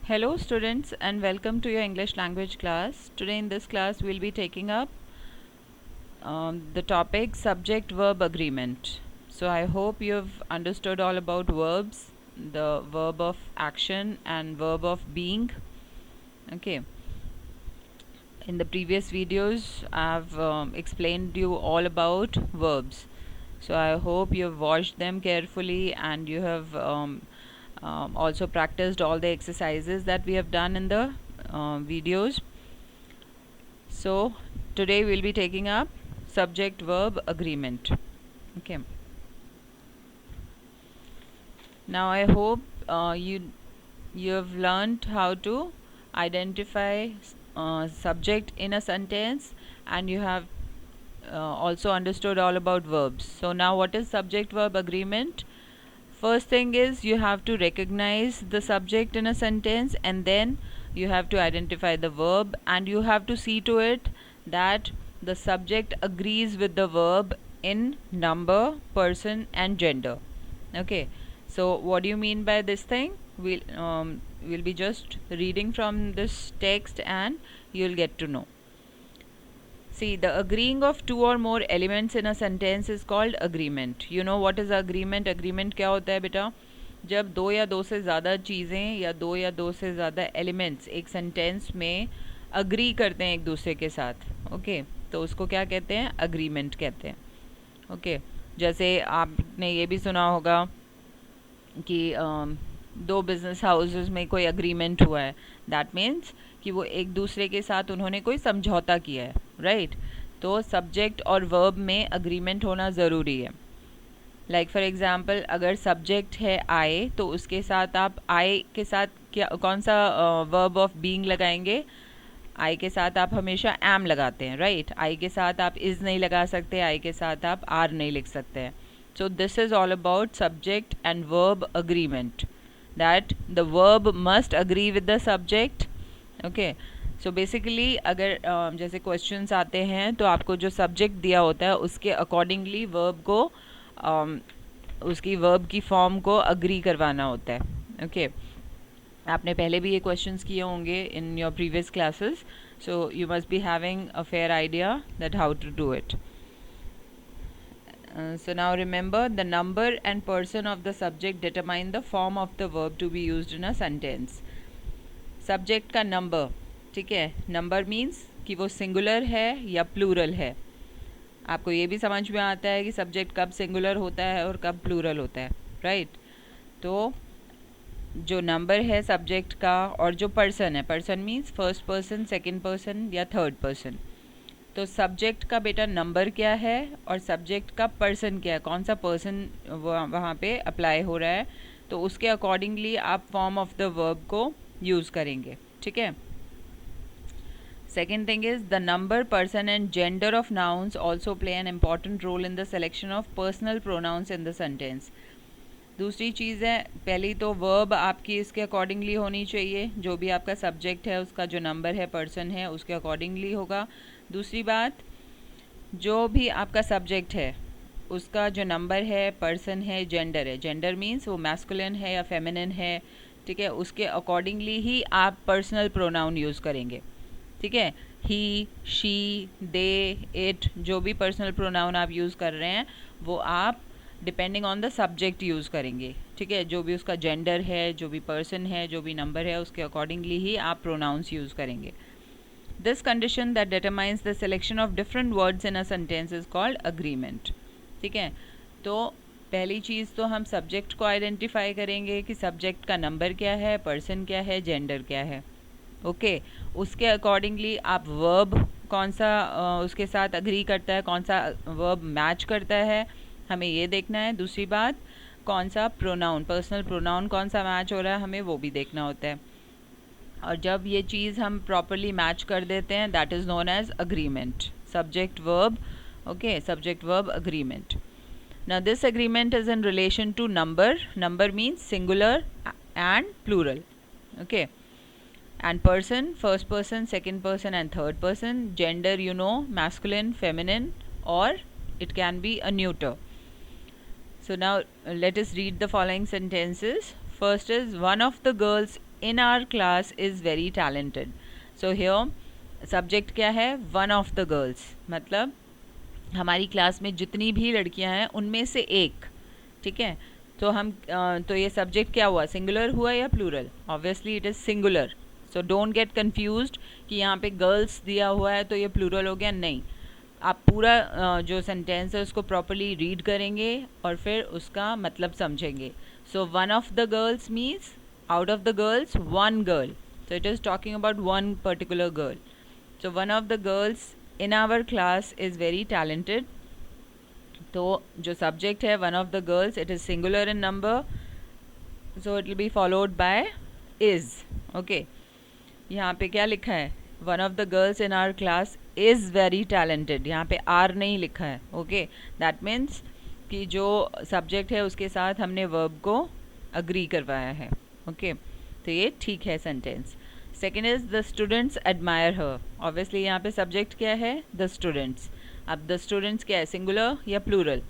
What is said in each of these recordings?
Hello students and welcome to your English language class. Today in this class we'll be taking up the topic subject verb agreement. So I hope you've understood all about verbs, the verb of action and verb of being. Okay. In the previous videos I've explained you all about verbs. So I hope you've watched them carefully and you have also practiced all the exercises that we have done in the videos. So today we'll be taking up subject verb agreement. Okay. Now I hope you have learned how to identify subject in a sentence, and you have also understood all about verbs. So now what is subject verb agreement? First thing is you have to recognize the subject in a sentence, and then you have to identify the verb, and you have to see to it that the subject agrees with the verb in number, person and gender. Okay, so what do you mean by this thing? We'll be just reading from this text and you'll get to know. See, the agreeing of two or more elements in a sentence is called agreement. You know what is agreement? Agreement क्या होता है बेटा? जब दो या दो से ज़्यादा चीज़ें या दो से ज़्यादा एलिमेंट्स एक सेंटेंस में अग्री करते हैं एक दूसरे के साथ. ओके, तो उसको क्या कहते हैं? अग्रीमेंट कहते हैं. ओके, जैसे आपने ये भी सुना होगा कि दो बिजनेस हाउसेस में कोई अग्रीमेंट हुआ है. दैट मीन्स कि वो एक दूसरे के साथ उन्होंने कोई समझौता किया है. राइट, तो सब्जेक्ट और वर्ब में अग्रीमेंट होना ज़रूरी है. लाइक फॉर एग्जांपल, अगर सब्जेक्ट है आई तो उसके साथ आप आई के साथ क्या कौन सा वर्ब ऑफ बीइंग लगाएंगे? आई के साथ आप हमेशा एम लगाते हैं. राइट, आई के साथ आप इज़ नहीं लगा सकते, आई के साथ आप आर नहीं लिख सकते हैं. So this is all about subject and verb agreement, that the verb must agree with the subject. Okay, so basically अगर जैसे questions आते हैं तो आपको जो subject दिया होता है उसके accordingly verb को उसकी verb की form को agree करवाना होता है. Okay, आपने पहले भी ये questions किए होंगे in your previous classes, so you must be having a fair idea that how to do it. So now remember, the number and person of the subject determine the form of the verb to be used in a sentence. Subject का number, ठीक है? Number means कि वो singular है या plural है. आपको ये भी समझ में आता है कि subject कब singular होता है और कब plural होता है. Right? तो जो number है subject का और जो person है, person means first person, second person या third person. तो सब्जेक्ट का बेटा नंबर क्या है और सब्जेक्ट का पर्सन क्या है, कौन सा पर्सन वहाँ पे अप्लाई हो रहा है, तो उसके अकॉर्डिंगली आप फॉर्म ऑफ द वर्ब को यूज़ करेंगे. ठीक है. Second thing is the number, person and gender of nouns also play an important role in the selection of personal pronouns in the sentence. दूसरी चीज़ है, पहली तो वर्ब आपकी इसके अकॉर्डिंगली होनी चाहिए. जो भी आपका सब्जेक्ट है उसका जो नंबर है, पर्सन है, उसके अकॉर्डिंगली होगा. दूसरी बात, जो भी आपका सब्जेक्ट है उसका जो नंबर है, पर्सन है, जेंडर है. जेंडर मीन्स वो मैस्कुलिन है या फेमिनिन है. ठीक है, उसके अकॉर्डिंगली ही आप पर्सनल प्रोनाउन यूज़ करेंगे. ठीक है, ही, शी, दे, इट, जो भी पर्सनल प्रोनाउन आप यूज़ कर रहे हैं वो आप depending on the subject use करेंगे. ठीक है, जो भी उसका जेंडर है, जो भी पर्सन है, जो भी नंबर है, उसके अकॉर्डिंगली ही आप प्रोनाउंस यूज़ करेंगे. This condition that determines the selection of different words in a sentence is called agreement. ठीक है, तो पहली चीज़ तो हम सब्जेक्ट को आइडेंटिफाई करेंगे कि सब्जेक्ट का नंबर क्या है, पर्सन क्या है, जेंडर क्या है. ओके, उसके अकॉर्डिंगली आप वर्ब कौन सा उसके साथ अग्री करता है, कौन सा वर्ब मैच करता है, हमें ये देखना है. दूसरी बात, कौन सा प्रोनाउन, पर्सनल प्रोनाउन कौन सा मैच हो रहा है, हमें वो भी देखना होता है. और जब ये चीज़ हम प्रॉपरली मैच कर देते हैं, that is known as agreement. Subject verb, okay, subject verb agreement. Now this agreement is in relation to number. Number means singular and plural. Okay, and person, first person, second person and third person. Gender you know, masculine, feminine, और it can be a neuter. So now let us read the following sentences. First is, one of the girls in our class is very talented. So here subject क्या है? one of the girls, मतलब हमारी class में जितनी भी लड़कियां हैं उनमें से एक, ठीक है? तो हम तो ये सब्जेक्ट क्या हुआ? सिंगुलर हुआ या plural? Obviously it is singular. So don't get confused कि यहाँ पे गर्ल्स दिया हुआ है तो ये प्लूरल हो गया. नहीं, आप पूरा जो सेंटेंस है उसको प्रॉपरली रीड करेंगे और फिर उसका मतलब समझेंगे. So one of the girls means out of the girls one girl, so it is talking about one particular girl. So one of the girls in our class is very talented. तो जो subject है one of the girls, it is singular in number, so it will be followed by is. Okay, यहाँ पे क्या लिखा है? one of the girls in our class is very talented. यहाँ पे are नहीं लिखा है. Okay, that means कि जो subject है उसके साथ हमने verb को agree करवाया है. ओके, तो ये ठीक है sentence. Second is the students admire her. Obviously यहाँ पे सब्जेक्ट क्या है? The students. अब द स्टूडेंट्स क्या है? सिंगुलर या प्लूरल?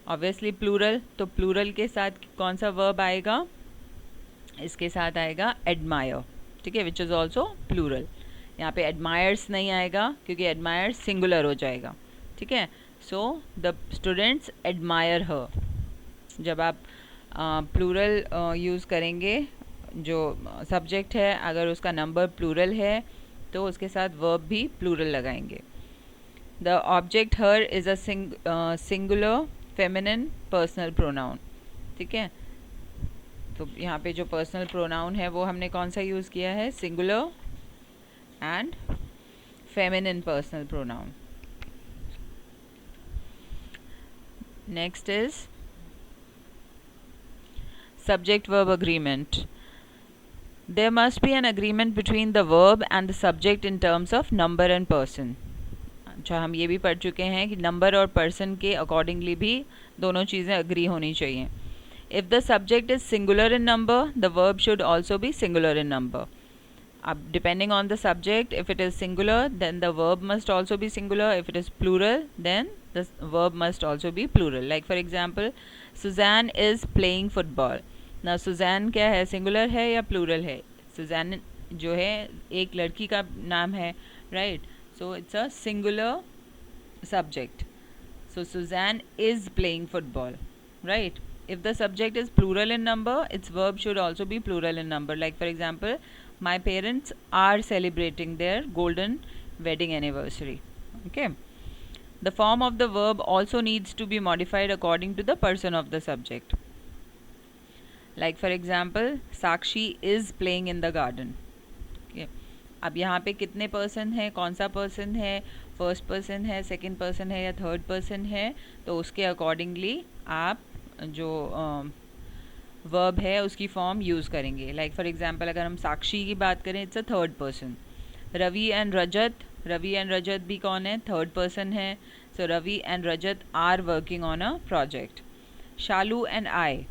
Obviously plural. तो प्लूरल के साथ कौन सा वर्ब आएगा? इसके साथ आएगा एडमायर, ठीक है, विच इज़ ऑल्सो प्लूरल. यहाँ पे एडमायर्स नहीं आएगा क्योंकि एडमायर सिंगुलर हो जाएगा, ठीक है. सो द स्टूडेंट्स एडमायर हर. जब आप प्लूरल यूज़ करेंगे, जो सब्जेक्ट है अगर उसका नंबर प्लूरल है तो उसके साथ वर्ब भी प्लूरल लगाएंगे. The object her is a singular feminine personal pronoun, ठीक है. तो यहाँ पे जो पर्सनल प्रोनाउन है वो हमने कौन सा यूज़ किया है? Singular and feminine personal pronoun. Next is subject verb agreement. There must be an agreement between the verb and the subject in terms of number and person. अच्छा, हम ये भी पढ़ चुके हैं कि नंबर और पर्सन के अकॉर्डिंगली भी दोनों चीज़ें अग्री होनी चाहिए. If the subject is singular in number, the verb should also be singular in number. अब depending on the subject, if it is singular then the verb must also be singular. If it is plural then the verb must also be plural. Like for example, Suzanne is playing football. ना Suzanne क्या है? Singular है या plural है? Suzanne जो है एक लड़की का नाम है, right? So it's a singular subject. So Susan is playing football, right? If the subject is plural in number, its verb should also be plural in number. Like for example, my parents are celebrating their golden wedding anniversary. Okay, the form of the verb also needs to be modified according to the person of the subject. Like for example, Sakshi is playing in the garden. अब यहाँ पे कितने person है? कौन सा person है? First person है, second person है या थर्ड पर्सन है? तो उसके अकॉर्डिंगली आप जो वर्ब है उसकी फॉर्म यूज़ करेंगे. लाइक फॉर एग्जाम्पल, अगर हम साक्षी की बात करें, it's a third person. Ravi and Rajat, Ravi and Rajat भी कौन है? थर्ड पर्सन है. So Ravi and Rajat are working on a project. Shalu and I,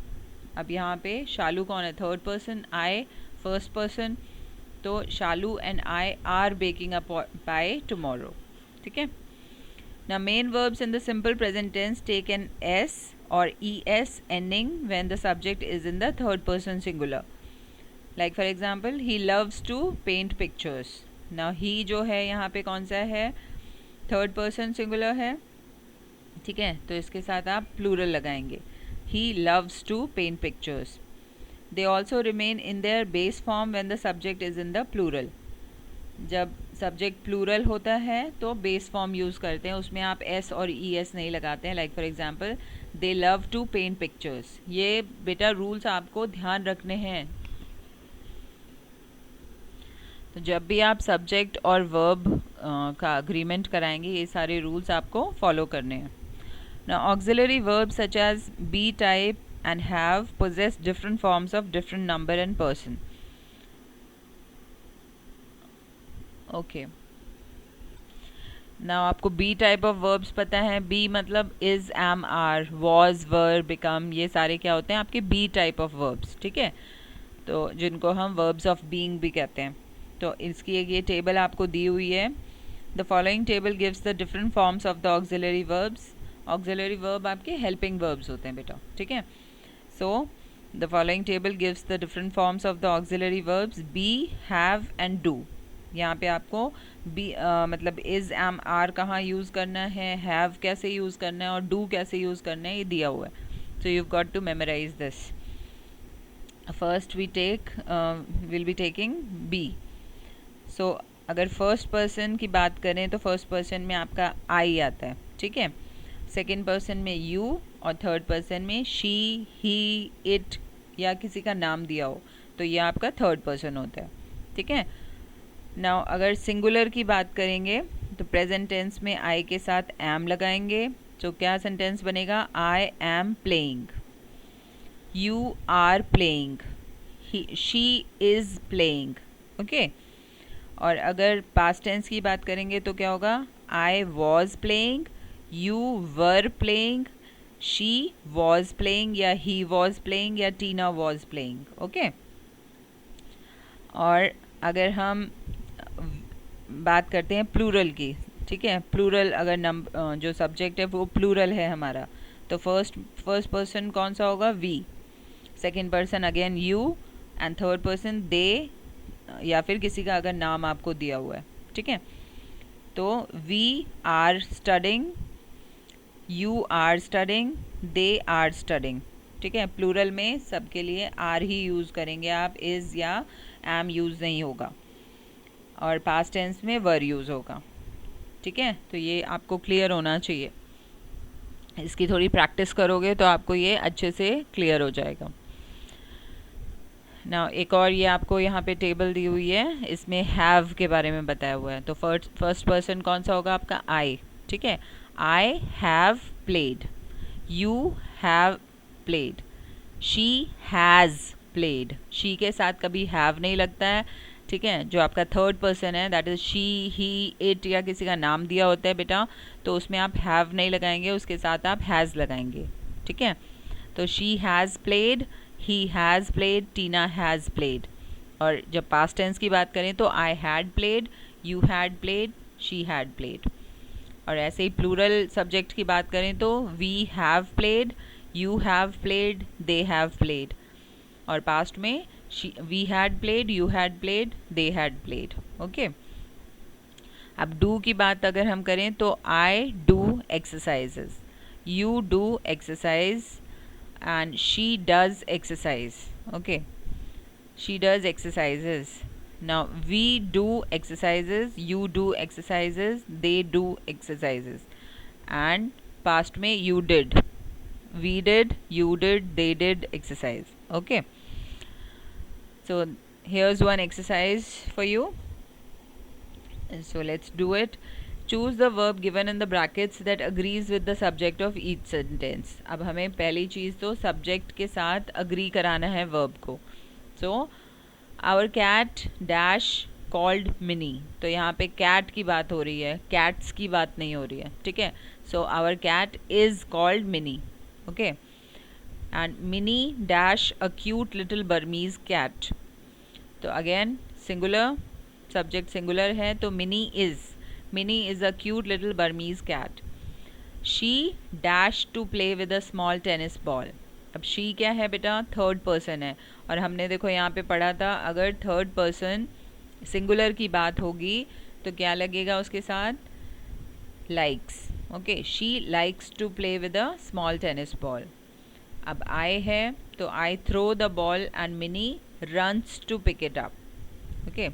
अब यहाँ पे शालू कौन है? Third person, I first person. तो Shalu and I are baking a pie tomorrow, ठीक है. ना main verbs in the simple present tense take an S और E S ending when the subject is in the third person singular. Like for example, he loves to paint pictures. ना he जो है यहाँ पे कौन सा है? Third person singular है, ठीक है. तो इसके साथ आप प्लूरल लगाएंगे. He loves to paint pictures. They also remain in their base form when the subject is in the plural. जब सब्जेक्ट प्लूरल होता है तो बेस फॉर्म यूज़ करते हैं, उसमें आप एस और ई एस नहीं लगाते हैं. Like for example, they love to paint pictures. ये बेटा रूल्स आपको ध्यान रखने हैं. तो जब भी आप सब्जेक्ट और वर्ब का अग्रीमेंट कराएंगे, ये सारे रूल्स आपको फॉलो करने हैं. Now, auxiliary verbs such as be type and have possess different forms of different number and person. Okay. Now, आपको be type of verbs पता है. be मतलब is, am, are, was, were, become, ये सारे क्या होते हैं? आपके be type of verbs, ठीक है. तो जिनको हम verbs of being भी कहते हैं. तो इसकी एक ये टेबल आपको दी हुई है. The following table gives the different forms of the auxiliary verbs. Auxiliary verb आपके हेल्पिंग वर्ब्स होते हैं बेटा, ठीक है. सो The following table gives the different forms of the auxiliary verbs be, have and do. यहाँ पे आपको be मतलब is, am, are कहाँ यूज़ करना है, have कैसे यूज़ करना है और do कैसे यूज़ करना है ये दिया हुआ है. So you've got to memorize this. First we will be taking be. So अगर फर्स्ट पर्सन की बात करें तो फर्स्ट पर्सन में आपका I आता है, ठीक है. सेकेंड पर्सन में you और थर्ड पर्सन में she, he, it या किसी का नाम दिया हो तो ये आपका थर्ड पर्सन होता है, ठीक है. नाउ अगर सिंगुलर की बात करेंगे तो प्रेजेंट टेंस में I के साथ am लगाएंगे तो क्या सेंटेंस बनेगा? I am playing, you are playing, she is playing. Okay और अगर पास्ट टेंस की बात करेंगे तो क्या होगा? I was playing, you were playing, she was playing या he was playing या टीना was playing. ओके और अगर हम बात करते हैं प्लूरल की, ठीक है. प्लूरल अगर जो सब्जेक्ट है वो प्लूरल है हमारा तो फर्स्ट पर्सन कौन सा होगा? We. Second person again you and third person they या फिर किसी का अगर नाम आपको दिया हुआ है, ठीक है. तो we are studying, you are studying, they are studying, ठीक है. प्लूरल में सबके लिए आर ही यूज़ करेंगे आप, इज़ या एम यूज़ नहीं होगा. और पास्ट टेंस में वर यूज़ होगा, ठीक है. तो ये आपको क्लियर होना चाहिए. इसकी थोड़ी प्रैक्टिस करोगे तो आपको ये अच्छे से क्लियर हो जाएगा. ना एक और ये आपको यहाँ पे टेबल दी हुई है, इसमें हैव के बारे में बताया हुआ है. तो फर्स्ट पर्सन कौन सा होगा आपका? आई, ठीक है. I have played, you have played, she has played. She के साथ कभी हैव नहीं लगता है, ठीक है. जो आपका थर्ड पर्सन है that is she, he, it या किसी का नाम दिया होता है बेटा तो उसमें आप हैव नहीं लगाएंगे, उसके साथ आप हैज़ लगाएंगे, ठीक है. तो she has played, he has played, Tina has played. और जब past tense की बात करें तो I had played, you had played, she had played. और ऐसे ही plural subject की बात करें तो we have played, you have played, they have played. और past में we had played, you had played, they had played. Okay. अब do की बात अगर हम करें तो I do exercises, you do exercise and she does exercise. Okay, she does exercises. Now we do exercises, you do exercises, they do exercises. And past में you did, we did, you did, they did exercise. Okay, so here's one exercise for you, so let's do it. Choose the verb given in the brackets that agrees with the subject of each sentence. अब हमें पहली चीज़ तो subject के साथ agree कराना है verb को. So our cat dash called Minnie. तो यहाँ पे cat की बात हो रही है, cats की बात नहीं हो रही है, ठीक है. So our cat is called Minnie. Okay. And Minnie dash a cute little Burmese cat. तो again singular, subject singular है तो Minnie is. Minnie is a cute little Burmese cat. She dashed to play with a small tennis ball. अब she क्या है बेटा? Third person है. और हमने देखो यहाँ पे पढ़ा था अगर थर्ड पर्सन सिंगुलर की बात होगी तो क्या लगेगा उसके साथ? likes. Okay, she likes to play with a small tennis ball. अब I है तो I throw the ball and Minnie runs to pick it up. Okay.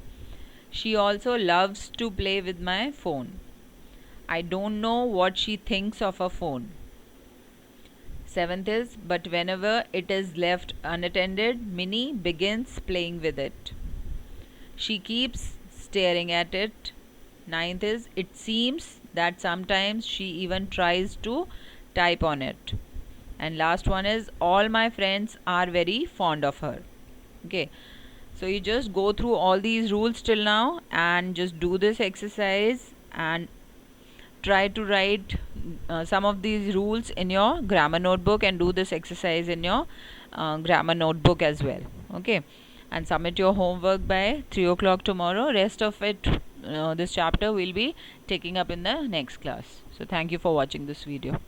She also loves to play with my phone. I don't know what she thinks of a phone. Seventh is, but whenever it is left unattended, Minnie begins playing with it. She keeps staring at it. Ninth is, it seems that sometimes she even tries to type on it. And last one is, all my friends are very fond of her. Okay. So you just go through all these rules till now and just do this exercise and try to write some of these rules in your grammar notebook and do this exercise in your grammar notebook as well. Okay, and submit your homework by 3 o'clock tomorrow. Rest of it, this chapter will be taking up in the next class. So thank you for watching this video.